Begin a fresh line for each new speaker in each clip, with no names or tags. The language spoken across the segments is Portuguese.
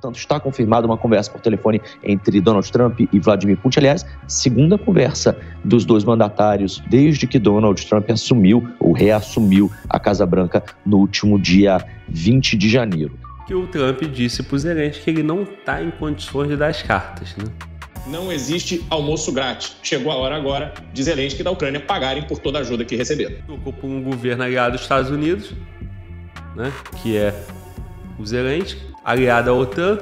Portanto, está confirmada uma conversa por telefone entre Donald Trump e Vladimir Putin. Aliás, segunda conversa dos dois mandatários desde que Donald Trump assumiu ou reassumiu a Casa Branca no último dia 20 de janeiro.
Que o Trump disse para o Zelensky que ele não está em condições de dar as cartas, né?
Não existe almoço grátis. Chegou a hora agora de Zelensky e da Ucrânia pagarem por toda a ajuda que receberam.
Ocupa um governo aliado dos Estados Unidos, né, que é o Zelensky, aliado à OTAN,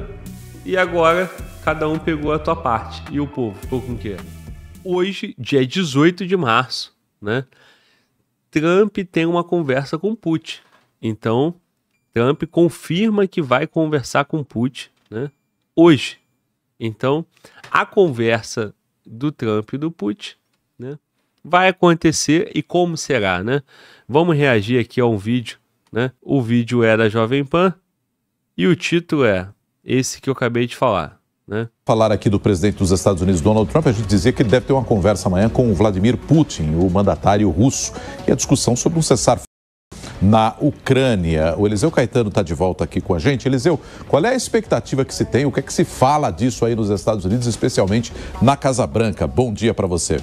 e agora cada um pegou a tua parte. E o povo ficou com o quê? Hoje, dia 18 de março, né, Trump tem uma conversa com Putin. Então, Trump confirma que vai conversar com Putin, né, hoje. Então, a conversa do Trump e do Putin, né, vai acontecer. E como será, né? Vamos reagir aqui a um vídeo, né? O vídeo é da Jovem Pan e o título é esse que eu acabei de falar, né?
Falar aqui do presidente dos Estados Unidos, Donald Trump, a gente dizia que ele deve ter uma conversa amanhã com o Vladimir Putin, o mandatário russo, e a discussão sobre um cessar na Ucrânia. O Eliseu Caetano está de volta aqui com a gente. Eliseu, qual é a expectativa que se tem? O que é que se fala disso aí nos Estados Unidos, especialmente na Casa Branca? Bom dia para você.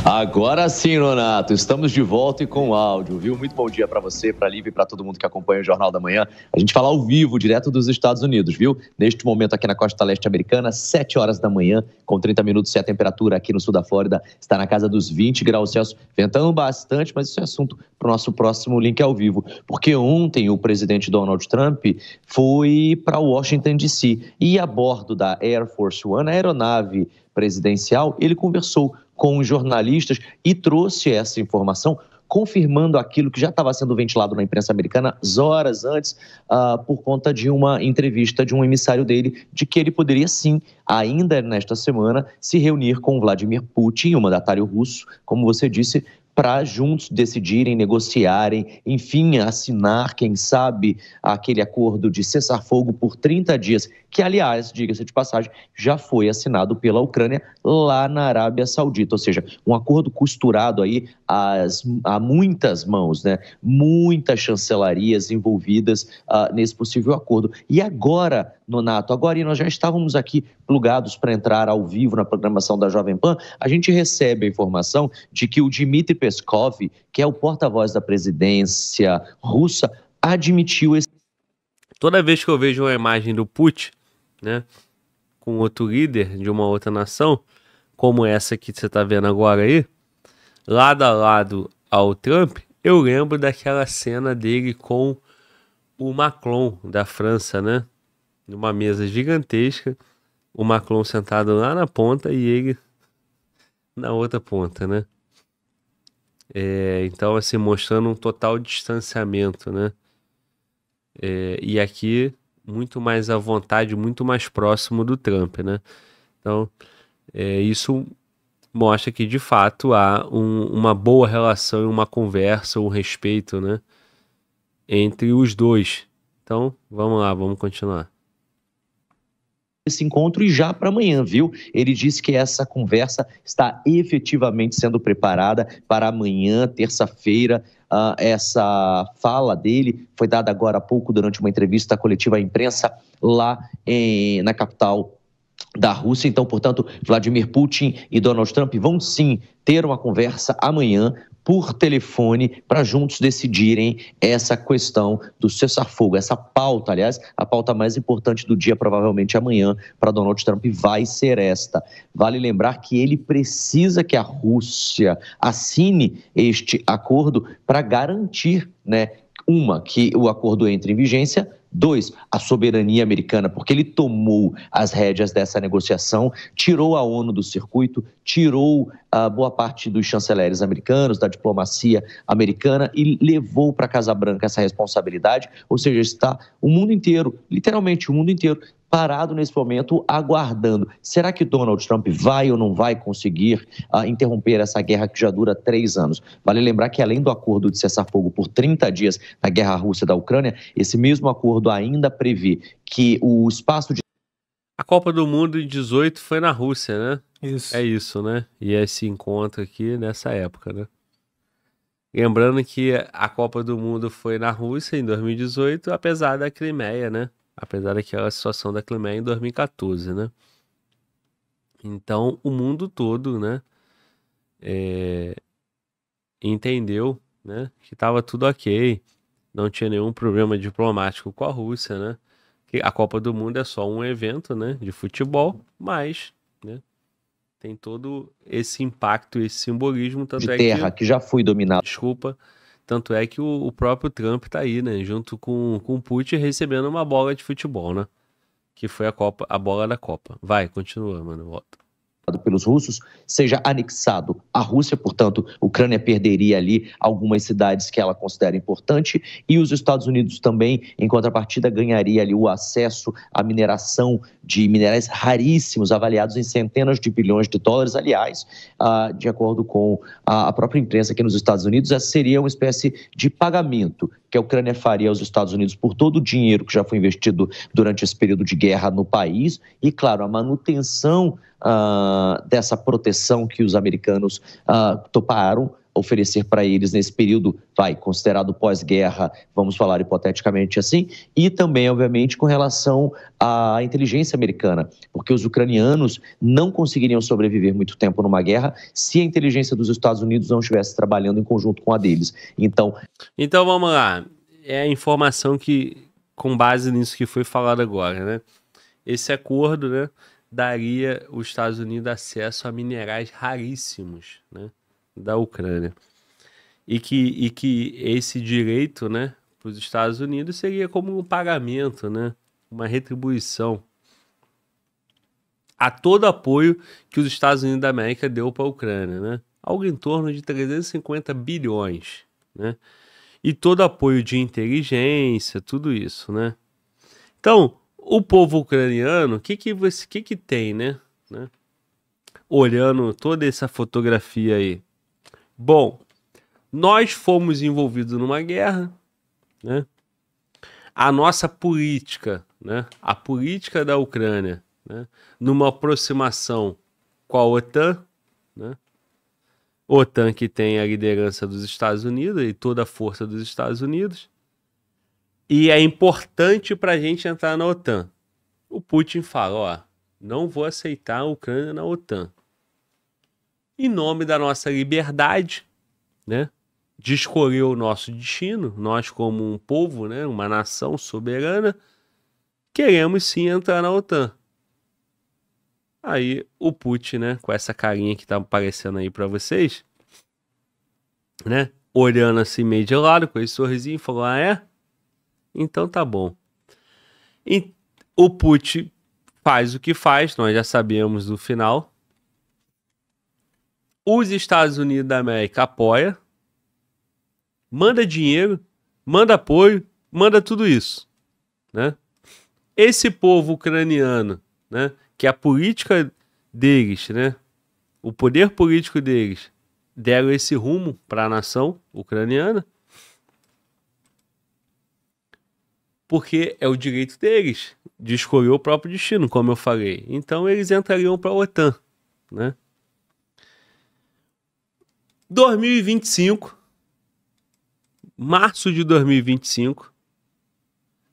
Agora sim, Nonato, estamos de volta e com áudio, viu? Muito bom dia para você, para a Lívia e para todo mundo que acompanha o Jornal da Manhã. A gente fala ao vivo, direto dos Estados Unidos, viu? Neste momento aqui na costa leste americana, 7 horas da manhã, com 30 minutos, e a temperatura aqui no sul da Flórida está na casa dos 20 graus Celsius, ventando bastante, mas isso é assunto para o nosso próximo link ao vivo, porque ontem o presidente Donald Trump foi para Washington, D.C. e a bordo da Air Force One, a aeronave presidencial, ele conversou com os jornalistas e trouxe essa informação, confirmando aquilo que já estava sendo ventilado na imprensa americana horas antes, por conta de uma entrevista de um emissário dele, de que ele poderia sim, ainda nesta semana, se reunir com Vladimir Putin, o mandatário russo, como você disse, para juntos decidirem, negociarem, enfim, assinar, quem sabe, aquele acordo de cessar-fogo por 30 dias, que, aliás, diga-se de passagem, já foi assinado pela Ucrânia lá na Arábia Saudita, ou seja, um acordo costurado aí a muitas mãos, né? Muitas chancelarias envolvidas nesse possível acordo. E agora, Nonato, agora nós já estávamos aqui plugados para entrar ao vivo na programação da Jovem Pan, a gente recebe a informação de que o Dmitry Peskov, que é o porta-voz da presidência russa, admitiu esse...
Toda vez que eu vejo uma imagem do Putin, né, com outro líder de uma outra nação, como essa que você está vendo agora aí, lado a lado ao Trump, eu lembro daquela cena dele com o Macron da França, né, numa mesa gigantesca, o Macron sentado lá na ponta e ele na outra ponta, né? Então, assim, mostrando um total distanciamento, né? E aqui, muito mais à vontade, muito mais próximo do Trump, né? Então, isso mostra que, de fato, há uma boa relação, uma conversa, um respeito, né? Entre os dois. Então, vamos lá, vamos continuar.
Esse encontro e já para amanhã, viu? Ele disse que essa conversa está efetivamente sendo preparada para amanhã, terça-feira. Essa fala dele foi dada agora há pouco durante uma entrevista coletiva à imprensa lá na capital da Rússia. Então, portanto, Vladimir Putin e Donald Trump vão sim ter uma conversa amanhã por telefone para juntos decidirem essa questão do cessar-fogo, essa pauta, aliás, a pauta mais importante do dia, provavelmente amanhã, para Donald Trump vai ser esta. Vale lembrar que ele precisa que a Rússia assine este acordo para garantir, né, que o acordo entre em vigência, 2, a soberania americana, porque ele tomou as rédeas dessa negociação, tirou a ONU do circuito, tirou boa parte dos chanceleres americanos, da diplomacia americana e levou para a Casa Branca essa responsabilidade, ou seja, está o mundo inteiro, literalmente o mundo inteiro, parado nesse momento, aguardando. Será que Donald Trump vai ou não vai conseguir interromper essa guerra que já dura 3 anos? Vale lembrar que, além do acordo de cessar-fogo por 30 dias na guerra russa da Ucrânia, esse mesmo acordo ainda prevê que o espaço de...
A Copa do Mundo de 18 foi na Rússia, né?
Isso.
É isso, né? E esse encontro aqui nessa época, né? Lembrando que a Copa do Mundo foi na Rússia em 2018, apesar da Crimeia, né? apesar daquela situação da Crimeia em 2014, né? Então, o mundo todo, né, entendeu, né, que estava tudo ok, não tinha nenhum problema diplomático com a Rússia, né? Que a Copa do Mundo é só um evento, né, de futebol, mas, né, tem todo esse impacto, esse simbolismo, tanto
de
é
terra que já foi dominado.
Desculpa. Tanto é que o próprio Trump tá aí, né? Junto com o Putin recebendo uma bola de futebol, né? Que foi a bola da Copa. Vai, continua, mano. Volta.
Pelos russos, seja anexado à Rússia, portanto, a Ucrânia perderia ali algumas cidades que ela considera importante e os Estados Unidos também, em contrapartida, ganharia ali o acesso à mineração de minerais raríssimos, avaliados em centenas de bilhões de dólares. Aliás, de acordo com a própria imprensa aqui nos Estados Unidos, essa seria uma espécie de pagamento que a Ucrânia faria aos Estados Unidos por todo o dinheiro que já foi investido durante esse período de guerra no país e, claro, a manutenção dessa proteção que os americanos toparam oferecer para eles nesse período, considerado pós-guerra, vamos falar hipoteticamente assim, e também, obviamente, com relação à inteligência americana, porque os ucranianos não conseguiriam sobreviver muito tempo numa guerra se a inteligência dos Estados Unidos não estivesse trabalhando em conjunto com a deles. Então
vamos lá, é a informação que, com base nisso que foi falado agora, né? Esse acordo, né, daria os Estados Unidos acesso a minerais raríssimos, né, da Ucrânia. E que esse direito, né, para os Estados Unidos seria como um pagamento, né, uma retribuição a todo apoio que os Estados Unidos da América deu para a Ucrânia, né? Algo em torno de 350 bilhões, né? E todo apoio de inteligência, tudo isso, né? Então, o povo ucraniano, o que tem, né? Olhando toda essa fotografia aí. Bom, nós fomos envolvidos numa guerra, né? A nossa política, né? A política da Ucrânia, né? Numa aproximação com a OTAN, né? OTAN que tem a liderança dos Estados Unidos e toda a força dos Estados Unidos. E é importante para a gente entrar na OTAN. O Putin fala, não vou aceitar a Ucrânia na OTAN. Em nome da nossa liberdade, né, de escolher o nosso destino, nós como um povo, né, uma nação soberana, queremos sim entrar na OTAN. Aí o Putin, né, com essa carinha que tá aparecendo aí para vocês, né, olhando assim meio de lado, com esse sorrisinho, falou, então tá bom. E o Putin faz o que faz, nós já sabemos do final. Os Estados Unidos da América apoia, manda dinheiro, manda apoio, manda tudo isso, né? Esse povo ucraniano, né, que a política deles, né, o poder político deles deram esse rumo para a nação ucraniana, porque é o direito deles de escolher o próprio destino, como eu falei. Então eles entrariam para a OTAN, né? 2025, março de 2025,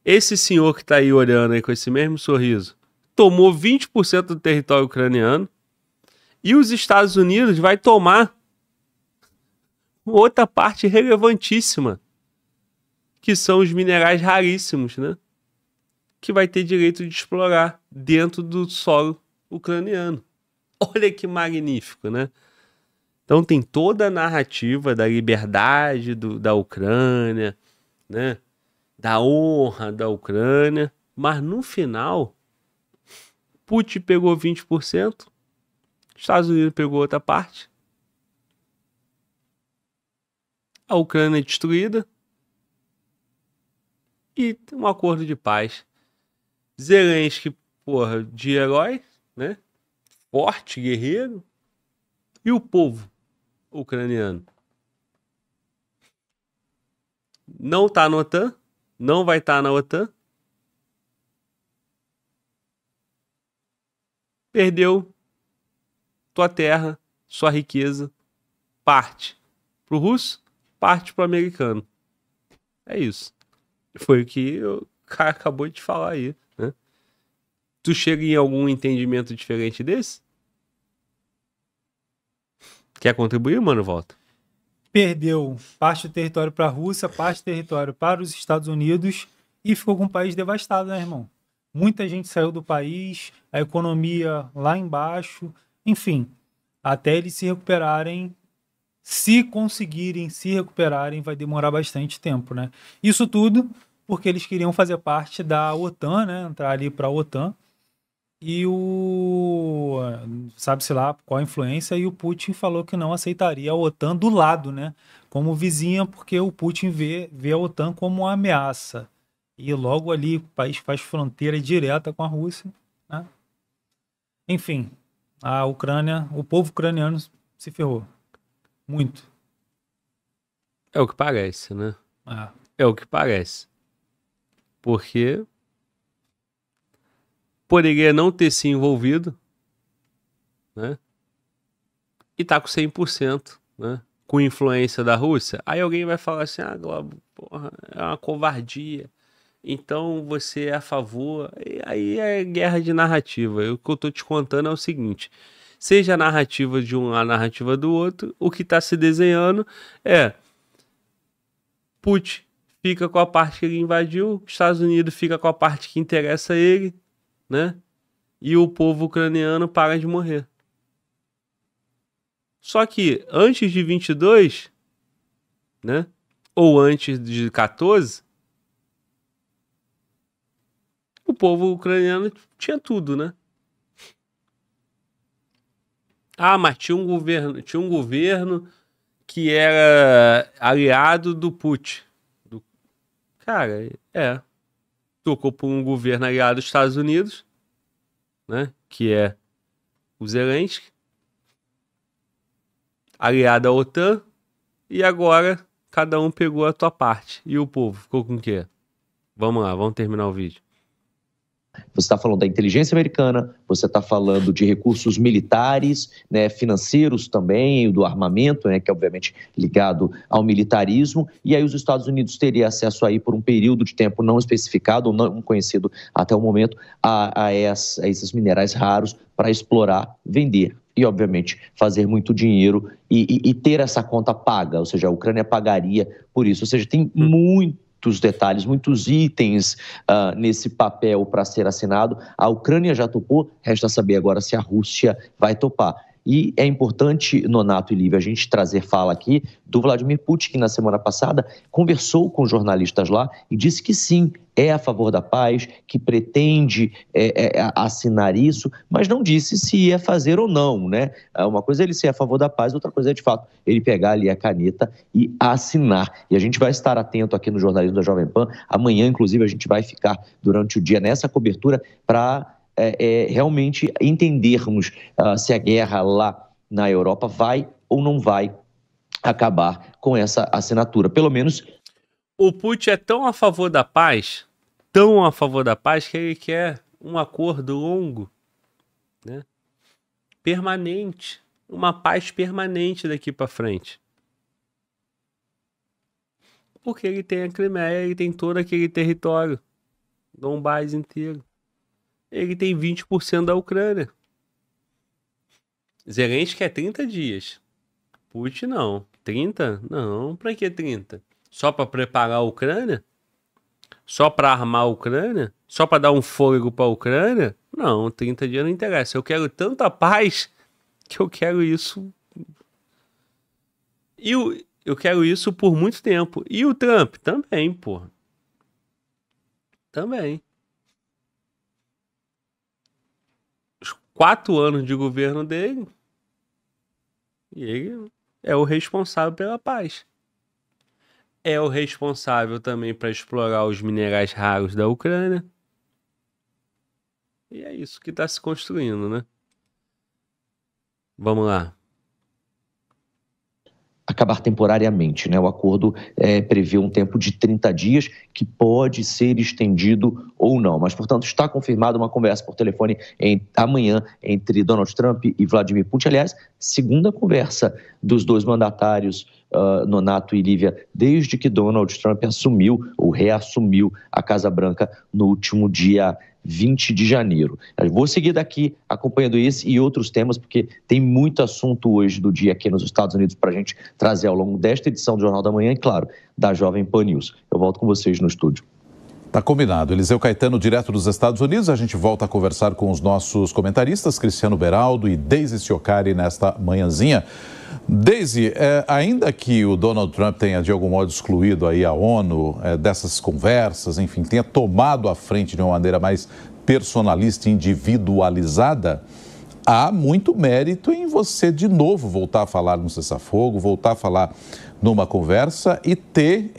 esse senhor que está aí olhando aí com esse mesmo sorriso, tomou 20% do território ucraniano e os Estados Unidos vai tomar outra parte relevantíssima, que são os minerais raríssimos, né? Que vai ter direito de explorar dentro do solo ucraniano. Olha que magnífico, né? Então tem toda a narrativa da liberdade da Ucrânia, né? Da honra da Ucrânia, mas no final, Putin pegou 20%, Estados Unidos pegou outra parte, a Ucrânia é destruída e um acordo de paz. Zelensky, de herói, né? Forte, guerreiro, e o povo ucraniano não tá na OTAN, não vai estar na OTAN, perdeu tua terra, sua riqueza, parte pro russo, parte pro americano. É isso. Foi o que cara acabou de falar aí, né? Tu chega em algum entendimento diferente desse? Quer contribuir, mano? Volta.
Perdeu parte do território para a Rússia, parte do território para os Estados Unidos e ficou com o país devastado, né, irmão? Muita gente saiu do país, a economia lá embaixo, enfim, até eles se recuperarem, se conseguirem se recuperarem, vai demorar bastante tempo, né? Isso tudo porque eles queriam fazer parte da OTAN, né? Entrar ali para a OTAN. E sabe-se lá qual a influência, e o Putin falou que não aceitaria a OTAN do lado, né? Como vizinha, porque o Putin vê a OTAN como uma ameaça. E logo ali o país faz fronteira direta com a Rússia, né? Enfim, a Ucrânia, o povo ucraniano se ferrou. Muito.
É o que parece, né?
Ah.
É o que parece. Porque poderia não ter se envolvido, né? E tá com 100%, né? Com influência da Rússia. Aí alguém vai falar assim, Globo, porra, é uma covardia. Então você é a favor. E aí é guerra de narrativa. O que eu tô te contando é o seguinte: seja a narrativa de um, a narrativa do outro, o que tá se desenhando é Putin fica com a parte que ele invadiu, Estados Unidos fica com a parte que interessa a ele, né? E o povo ucraniano para de morrer. Só que antes de 22, né? Ou antes de 14, o povo ucraniano tinha tudo, né? Mas tinha um governo que era aliado do Putin. Cara, tocou por um governo aliado dos Estados Unidos, né? Que é o Zelensky, aliado à OTAN, e agora cada um pegou a tua parte. E o povo ficou com o quê? Vamos lá, vamos terminar o vídeo.
Você está falando da inteligência americana, você está falando de recursos militares, né, financeiros também, do armamento, né, que é obviamente ligado ao militarismo, e aí os Estados Unidos teriam acesso aí por um período de tempo não especificado, ou não conhecido até o momento, a esses minerais raros para explorar, vender e, obviamente, fazer muito dinheiro e ter essa conta paga, ou seja, a Ucrânia pagaria por isso, ou seja, tem muitos detalhes, muitos itens nesse papel para ser assinado. A Ucrânia já topou, resta saber agora se a Rússia vai topar. E é importante, Nonato e Lívia, a gente trazer fala aqui do Vladimir Putin, que na semana passada conversou com jornalistas lá e disse que sim, é a favor da paz, que pretende assinar isso, mas não disse se ia fazer ou não, né? Uma coisa é ele ser a favor da paz, outra coisa é, de fato, ele pegar ali a caneta e assinar. E a gente vai estar atento aqui no Jornalismo da Jovem Pan. Amanhã, inclusive, a gente vai ficar durante o dia nessa cobertura para realmente entendermos se a guerra lá na Europa vai ou não vai acabar com essa assinatura. Pelo menos...
O Putin é tão a favor da paz, que ele quer um acordo longo, né? Permanente, uma paz permanente daqui para frente. Porque ele tem a Crimeia, ele tem todo aquele território, Donbás inteiro. Ele tem 20% da Ucrânia. Zelensky quer 30 dias. Putin não. 30? Não, pra que 30? Só para preparar a Ucrânia? Só para armar a Ucrânia? Só para dar um fôlego para a Ucrânia? Não, 30 dias não interessa. Eu quero tanta paz que eu quero isso. E eu quero isso por muito tempo. E o Trump? Também, porra. Também. 4 anos de governo dele, e ele é o responsável pela paz. É o responsável também para explorar os minerais raros da Ucrânia. E é isso que está se construindo, né? Vamos lá.
Acabar temporariamente, né? O acordo prevê um tempo de 30 dias que pode ser estendido ou não. Mas, portanto, está confirmada uma conversa por telefone amanhã entre Donald Trump e Vladimir Putin. Aliás, segunda conversa dos dois mandatários Nonato e Lívia, desde que Donald Trump assumiu ou reassumiu a Casa Branca no último dia 20 de janeiro. Eu vou seguir daqui acompanhando esse e outros temas, porque tem muito assunto hoje do dia aqui nos Estados Unidos para a gente trazer ao longo desta edição do Jornal da Manhã e, claro, da Jovem Pan News. Eu volto com vocês no estúdio.
Tá combinado. Eliseu Caetano, direto dos Estados Unidos. A gente volta a conversar com os nossos comentaristas, Cristiano Beraldo e Deise Ciocari, nesta manhãzinha. Deise, ainda que o Donald Trump tenha de algum modo excluído aí a ONU dessas conversas, enfim, tenha tomado a frente de uma maneira mais personalista e individualizada, há muito mérito em você de novo voltar a falar no cessar-fogo, voltar a falar numa conversa e ter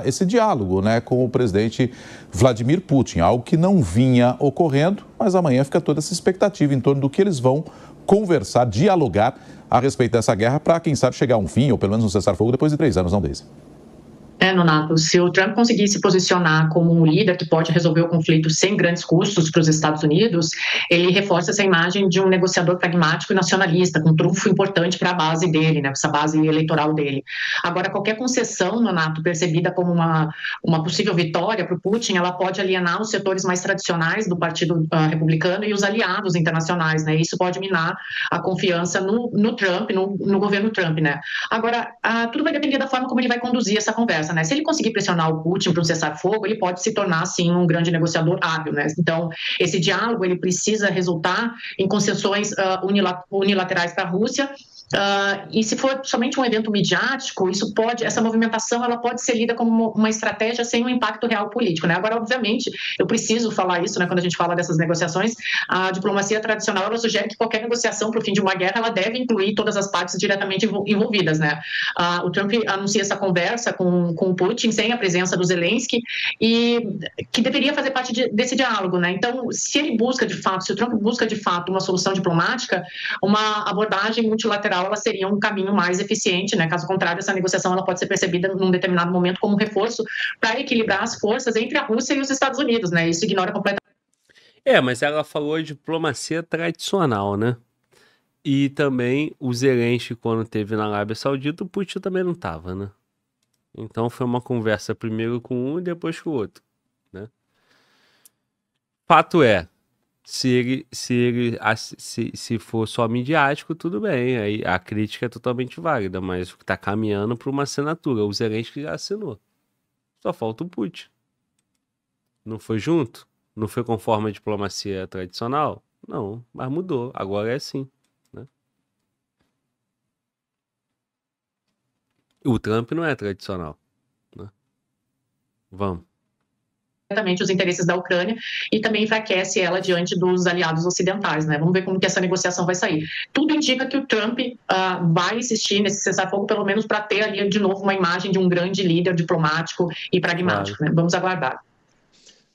esse diálogo, né, com o presidente Vladimir Putin, algo que não vinha ocorrendo, mas amanhã fica toda essa expectativa em torno do que eles vão conversar, dialogar a respeito dessa guerra para, quem sabe, chegar a um fim, ou pelo menos um cessar-fogo depois de 3 anos, não, Deise?
Nonato, se o Trump conseguir se posicionar como um líder que pode resolver o conflito sem grandes custos para os Estados Unidos, ele reforça essa imagem de um negociador pragmático e nacionalista, com um trunfo importante para a base dele, né, essa base eleitoral dele. Agora, qualquer concessão, Nonato, percebida como uma possível vitória para o Putin, ela pode alienar os setores mais tradicionais do Partido Republicano e os aliados internacionais, né? Isso pode minar a confiança no Trump, no governo Trump, né? Agora, tudo vai depender da forma como ele vai conduzir essa conversa, né? Se ele conseguir pressionar o Putin para um cessar-fogo, ele pode se tornar, sim, um grande negociador hábil, né? Então, esse diálogo, ele precisa resultar em concessões unilaterais para a Rússia. E se for somente um evento midiático, essa movimentação ela pode ser lida como uma estratégia sem um impacto real político, né? Agora, obviamente, eu preciso falar isso, né? Quando a gente fala dessas negociações, a diplomacia tradicional ela sugere que qualquer negociação para o fim de uma guerra ela deve incluir todas as partes diretamente envolvidas, né? O Trump anuncia essa conversa com o Putin sem a presença do Zelensky e que deveria fazer parte desse diálogo, né? Então, se o Trump busca de fato uma solução diplomática, uma abordagem multilateral ela seria um caminho mais eficiente, né? Caso contrário, essa negociação ela pode ser percebida num determinado momento como um reforço para equilibrar as forças entre a Rússia e os Estados Unidos, né? Isso ignora completamente.
Mas ela falou de diplomacia tradicional, né? E também o Zelensky, quando teve na Arábia Saudita, o Putin também não estava, né? Então foi uma conversa primeiro com um e depois com o outro, né? Fato é, se for só midiático, tudo bem, aí a crítica é totalmente válida, mas está caminhando para uma assinatura. O Zelensky já assinou. Só falta o Putin. Não foi junto? Não foi conforme a diplomacia tradicional? Não, mas mudou. Agora é assim, né? O Trump não é tradicional, né? Vamos.
Os interesses da Ucrânia e também enfraquece ela diante dos aliados ocidentais, né? Vamos ver como que essa negociação vai sair. Tudo indica que o Trump vai insistir nesse cessar-fogo, pelo menos para ter ali de novo uma imagem de um grande líder diplomático e pragmático, né? Vamos aguardar.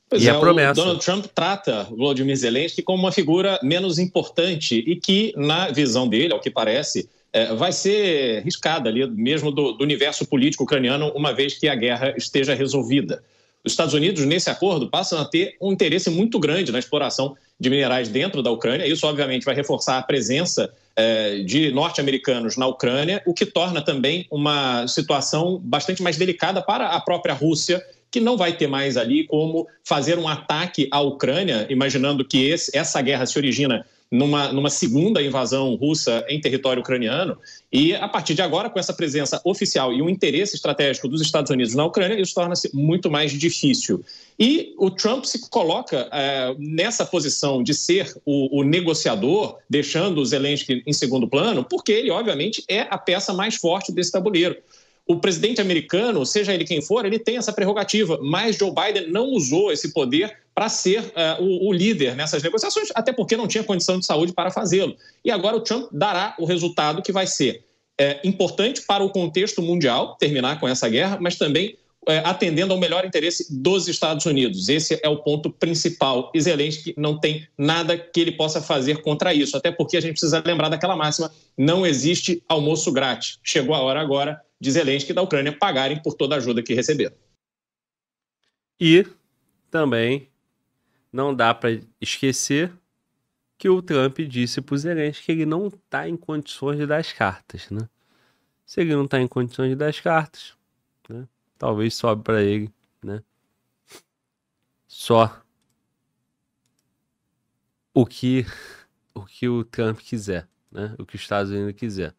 Pois é, o Donald Trump trata o Volodymyr Zelensky como uma figura menos importante e que, na visão dele, ao que parece, vai ser riscada ali mesmo do universo político ucraniano, uma vez que a guerra esteja resolvida. Os Estados Unidos, nesse acordo, passam a ter um interesse muito grande na exploração de minerais dentro da Ucrânia. Isso, obviamente, vai reforçar a presença de norte-americanos na Ucrânia, o que torna também uma situação bastante mais delicada para a própria Rússia, que não vai ter mais ali como fazer um ataque à Ucrânia, imaginando que essa guerra se origina numa segunda invasão russa em território ucraniano. E, a partir de agora, com essa presença oficial e um interesse estratégico dos Estados Unidos na Ucrânia, isso torna-se muito mais difícil. E o Trump se coloca nessa posição de ser o negociador, deixando o Zelensky em segundo plano, porque ele, obviamente, é a peça mais forte desse tabuleiro. O presidente americano, seja ele quem for, ele tem essa prerrogativa, mas Joe Biden não usou esse poder para ser o líder nessas negociações, até porque não tinha condição de saúde para fazê-lo. E agora o Trump dará o resultado que vai ser importante para o contexto mundial, terminar com essa guerra, mas também atendendo ao melhor interesse dos Estados Unidos. Esse é o ponto principal. E Zelensky não tem nada que ele possa fazer contra isso, até porque a gente precisa lembrar daquela máxima, não existe almoço grátis. Chegou a hora agora de Zelensky e da Ucrânia pagarem por toda a ajuda que receberam.
E também não dá para esquecer que o Trump disse para o Zelensky que ele não está em condições de dar as cartas, né? Se ele não está em condições de dar as cartas, né, talvez sobe para ele, né, só o que o Trump quiser, né, o que os Estados Unidos quiser.